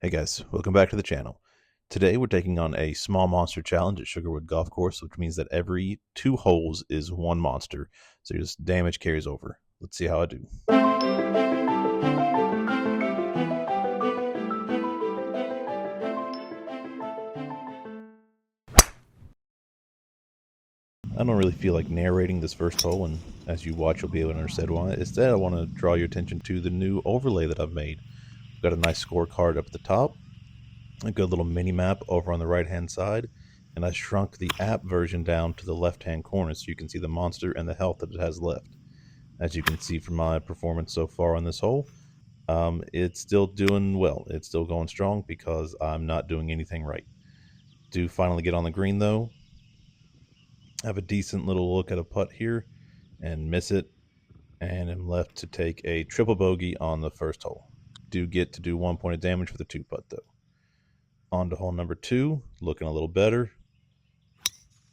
Hey guys, welcome back to the channel. Today we're taking on a small monster challenge at Sugarwood Golf Course, which means that every 2 holes is one monster, so just damage carries over. Let's see how I do. I don't really feel like narrating this first hole, and as you watch you'll be able to understand why. Instead, I want to draw your attention to the new overlay that I've made. I've got a nice scorecard up at the top, a good little mini map over on the right hand side, and I shrunk the app version down to the left hand corner so you can see the monster and the health that it has left. As you can see from my performance so far on this hole, it's still doing well. It's still going strong because I'm not doing anything right. Do finally get on the green though. Have a decent little look at a putt here and miss it, and am left to take a triple bogey on the first hole. Do get to do 1 point of damage for the 2 putt though. On to hole number 2, looking a little better.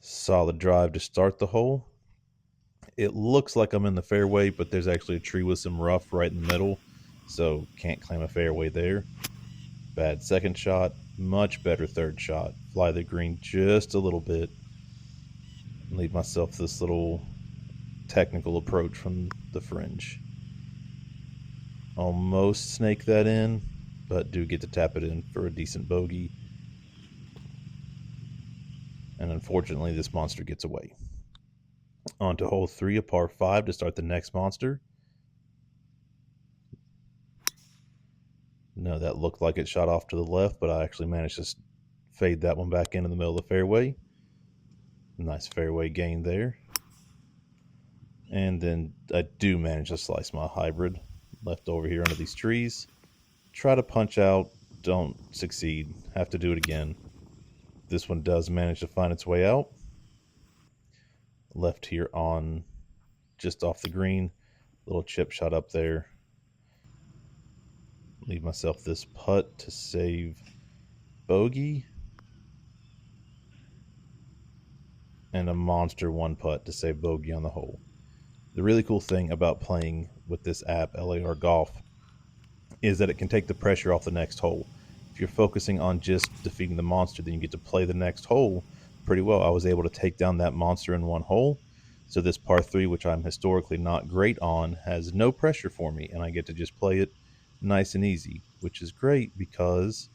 Solid drive to start the hole. It looks like I'm in the fairway, but there's actually a tree with some rough right in the middle, so can't claim a fairway there. Bad second shot, much better third shot. Fly the green just a little bit. Leave myself this little technical approach from the fringe. Almost snake that in, but do get to tap it in for a decent bogey. And unfortunately, this monster gets away. On to hole 3, a par 5 to start the next monster. No, that looked like it shot off to the left, but I actually managed to fade that one back into the middle of the fairway. Nice fairway gain there. And then I do manage to slice my hybrid left over here under these trees. Try to punch out, don't succeed. Have to do it again. This one does manage to find its way out. Left here on just off the green. Little chip shot up there. Leave myself this putt to save bogey. And a monster 1 putt to save bogey on the hole. The really cool thing about playing with this app, LAR Golf, is that it can take the pressure off the next hole. If you're focusing on just defeating the monster, then you get to play the next hole pretty well. I was able to take down that monster in one hole. So this par 3, which I'm historically not great on, has no pressure for me, and I get to just play it nice and easy, which is great because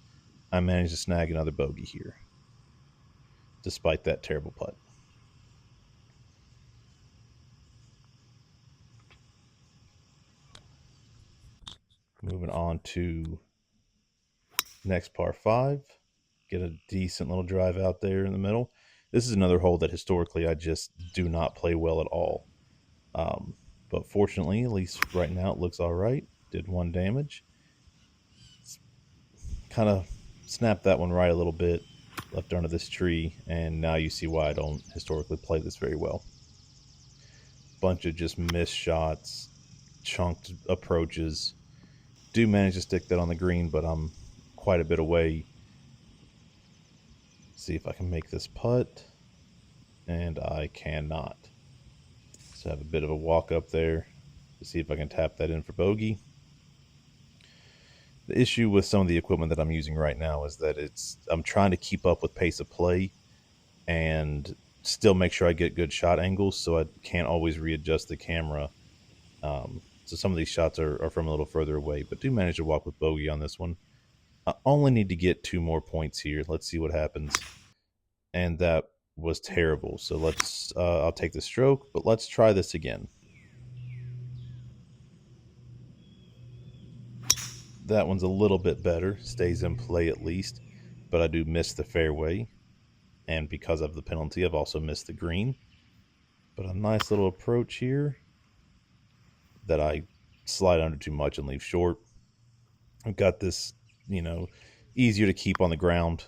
I managed to snag another bogey here, despite that terrible putt. Moving on to next par 5. Get a decent little drive out there in the middle. This is another hole that historically I just do not play well at all. But fortunately, at least right now, it looks all right. Did 1 damage. Kind of snapped that one right a little bit, left under this tree, and now you see why I don't historically play this very well. Bunch of just missed shots, chunked approaches. Do manage to stick that on the green, but I'm quite a bit away. See if I can make this putt, and I cannot. So I have a bit of a walk up there to see if I can tap that in for bogey. The issue with some of the equipment that I'm using right now is that I'm trying to keep up with pace of play and still make sure I get good shot angles, so I can't always readjust the camera. So some of these shots are from a little further away, but do manage to walk with bogey on this one. I only need to get 2 more points here. Let's see what happens. And that was terrible. So I'll take the stroke, but let's try this again. That one's a little bit better, stays in play at least, but I do miss the fairway. And because of the penalty, I've also missed the green. But a nice little approach here that I slide under too much and leave short. I've got this, easier to keep on the ground,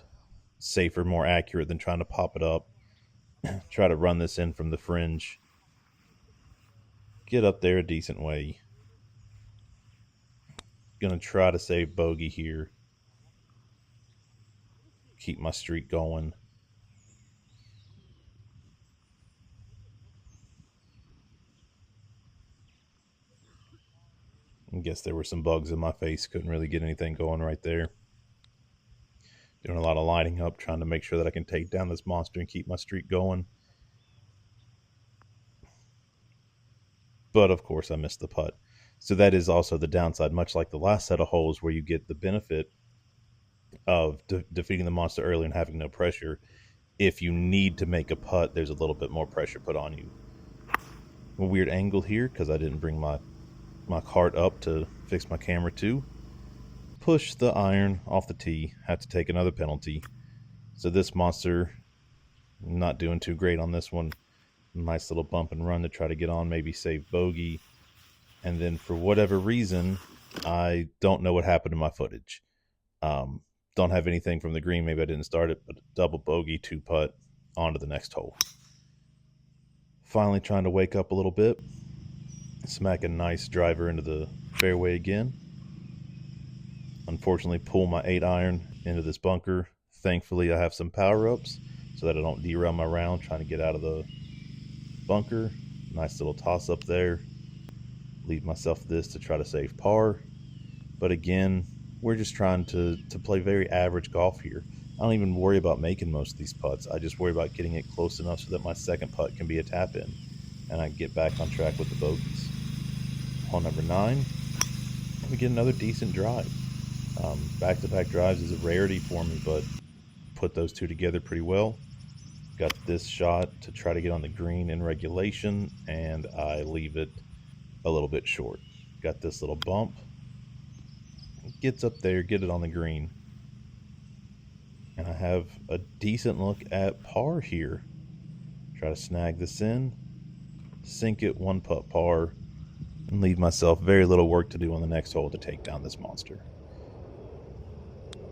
safer, more accurate than trying to pop it up. Try to run this in from the fringe. Get up there a decent way. Gonna try to save bogey here. Keep my streak going. I guess there were some bugs in my face. Couldn't really get anything going right there. Doing a lot of lining up, trying to make sure that I can take down this monster and keep my streak going. But of course, I missed the putt. So that is also the downside, much like the last set of holes where you get the benefit of defeating the monster early and having no pressure. If you need to make a putt, there's a little bit more pressure put on you. A weird angle here because I didn't bring my cart up to fix my camera too. Push the iron off the tee, have to take another penalty. So this monster, not doing too great on this one. Nice little bump and run to try to get on, maybe save bogey. And then for whatever reason, I don't know what happened to my footage. Don't have anything from the green. Maybe I didn't start it, but double bogey, 2-putt, on to the next hole. Finally trying to wake up a little bit. Smack a nice driver into the fairway again. Unfortunately, pull my 8-iron into this bunker. Thankfully, I have some power-ups so that I don't derail my round trying to get out of the bunker. Nice little toss-up there. Leave myself this to try to save par. But again, we're just trying to play very average golf here. I don't even worry about making most of these putts. I just worry about getting it close enough so that my second putt can be a tap-in and I can get back on track with the bogeys. Hole number 9, we get another decent drive. Back-to-back drives is a rarity for me, but put those two together pretty well. Got this shot to try to get on the green in regulation, and I leave it a little bit short. Got this little bump. Gets up there, get it on the green. And I have a decent look at par here. Try to snag this in, sink it 1-putt par, and leave myself very little work to do on the next hole to take down this monster.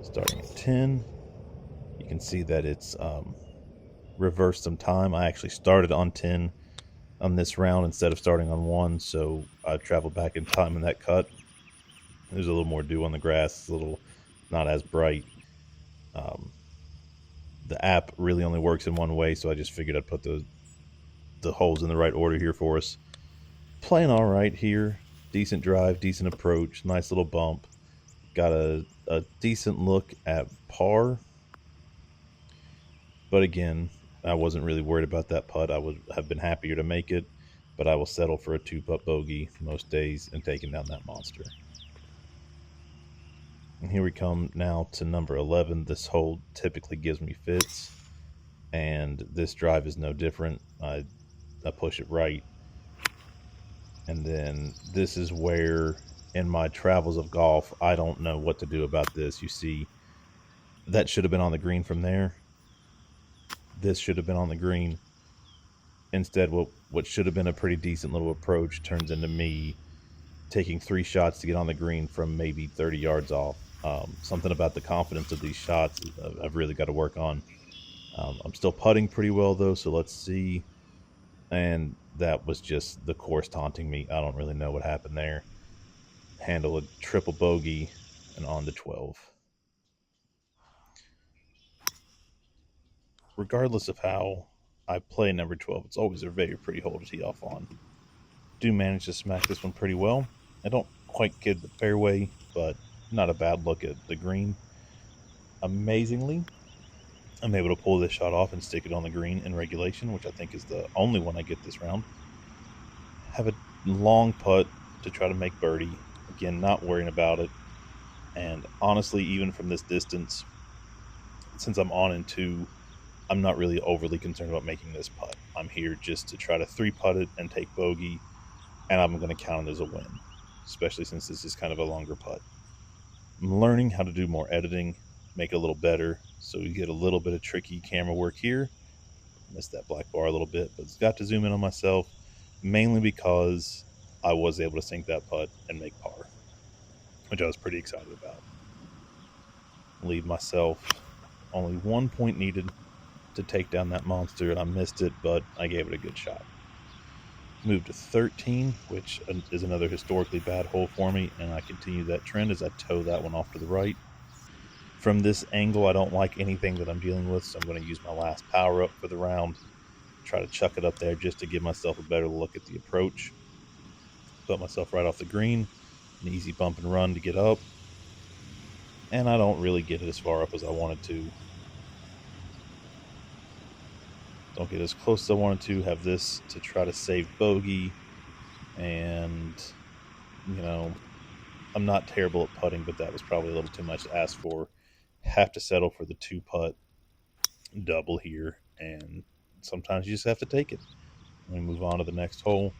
Starting at 10, you can see that it's reversed some time. I actually started on 10 on this round instead of starting on 1, so I traveled back in time in that cut. There's a little more dew on the grass. It's a little not as bright. The app really only works in one way, so I just figured I'd put the holes in the right order here for us. Playing all right here. Decent drive, decent approach, nice little bump. Got a decent look at par. But again, I wasn't really worried about that putt. I would have been happier to make it, but I will settle for a 2-putt bogey most days and taking down that monster. And here we come now to number 11. This hole typically gives me fits, and this drive is no different. I push it right. And then this is where, in my travels of golf, I don't know what to do about this. You see, that should have been on the green from there. This should have been on the green. Instead, what should have been a pretty decent little approach turns into me taking 3 shots to get on the green from maybe 30 yards off. Something about the confidence of these shots I've really got to work on. I'm still putting pretty well, though, so let's see. And that was just the course taunting me. I don't really know what happened there. Handle a triple bogey and on to 12. Regardless of how I play number 12, it's always a very pretty hole to tee off on. Do manage to smack this one pretty well. I don't quite get the fairway, but not a bad look at the green. Amazingly, I'm able to pull this shot off and stick it on the green in regulation, which I think is the only one I get this round. Have a long putt to try to make birdie. Again, not worrying about it. And honestly, even from this distance, since I'm on in 2, I'm not really overly concerned about making this putt. I'm here just to try to 3-putt it and take bogey, and I'm going to count it as a win, especially since this is kind of a longer putt. I'm learning how to do more editing, make it a little better, so we get a little bit of tricky camera work here. Missed that black bar a little bit, but got to zoom in on myself, mainly because I was able to sink that putt and make par, which I was pretty excited about. Leave myself only 1 point needed to take down that monster, and I missed it, but I gave it a good shot. Moved to 13, which is another historically bad hole for me, and I continue that trend as I tow that one off to the right. From this angle, I don't like anything that I'm dealing with, so I'm going to use my last power up for the round. Try to chuck it up there just to give myself a better look at the approach. Put myself right off the green, an easy bump and run to get up. and I don't really get it as far up as I wanted to. Don't get as close as I wanted to. Have this to try to save bogey, and you know, I'm not terrible at putting, but that was probably a little too much to ask for. Have to settle for the 2-putt double here, and sometimes you just have to take it. We move on to the next hole.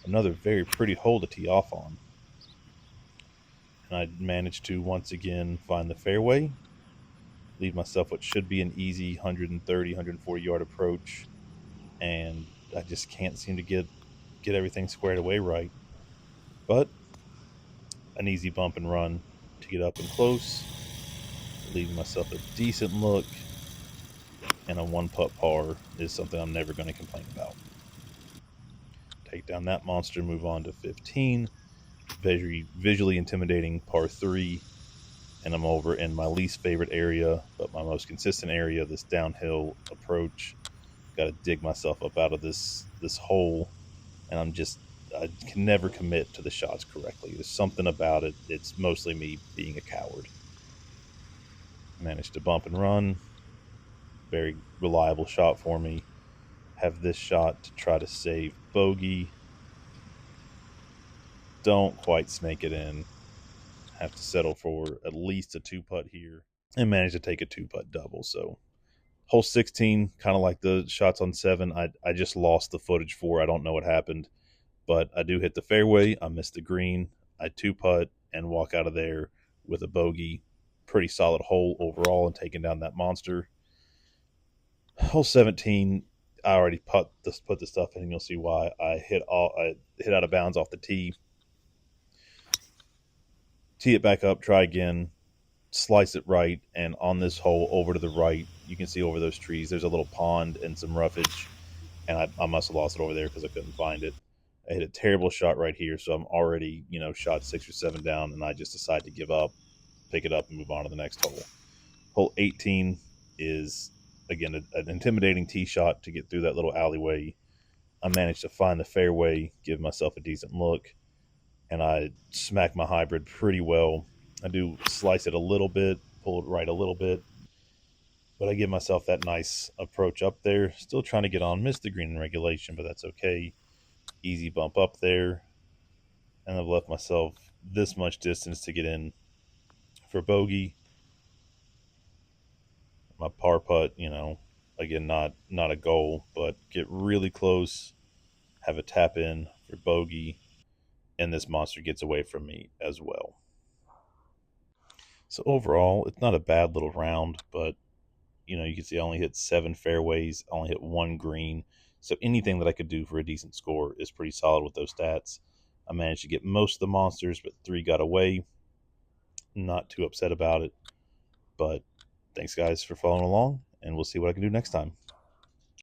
Another very pretty hole to tee off on. And I managed to once again find the fairway, leave myself what should be an easy 130, 140 yard approach, and I just can't seem to get everything squared away right. But an easy bump and run to get up and close, leaving myself a decent look, and a 1-putt par is something I'm never going to complain about. Take down that monster, move on to 15. Very visually intimidating par 3, and I'm over in my least favorite area, but my most consistent area, this downhill approach. Got to dig myself up out of this hole, and I can never commit to the shots correctly. There's something about it. It's mostly me being a coward. Managed to bump and run. Very reliable shot for me. Have this shot to try to save bogey. Don't quite snake it in. Have to settle for at least a 2-putt here, and manage to take a 2-putt double. So hole 16, kind of like the shots on 7, I just lost the footage for. I don't know what happened, but I do hit the fairway. I missed the green. I 2-putt and walk out of there with a bogey. Pretty solid hole overall, and taking down that monster. Hole 17, I already put the stuff in, and you'll see why. I hit out of bounds off the tee. Tee it back up, try again, slice it right, and on this hole over to the right, you can see over those trees, there's a little pond and some roughage, and I must have lost it over there because I couldn't find it. I hit a terrible shot right here, so I'm already, shot 6 or 7 down, and I just decide to give up, pick it up, and move on to the next hole. Hole 18 is, again, an intimidating tee shot to get through that little alleyway. I managed to find the fairway, give myself a decent look, and I smack my hybrid pretty well. I do slice it a little bit, pull it right a little bit, but I give myself that nice approach up there. Still trying to get on. Missed the green in regulation, but that's okay. Easy bump up there, and I've left myself this much distance to get in for bogey. My par putt, again, not a goal, but get really close, have a tap in for bogey, and this monster gets away from me as well. So overall, it's not a bad little round, but you can see I only hit 7 fairways, I only hit 1 green. So anything that I could do for a decent score is pretty solid with those stats. I managed to get most of the monsters, but 3 got away. Not too upset about it. But thanks, guys, for following along, and we'll see what I can do next time.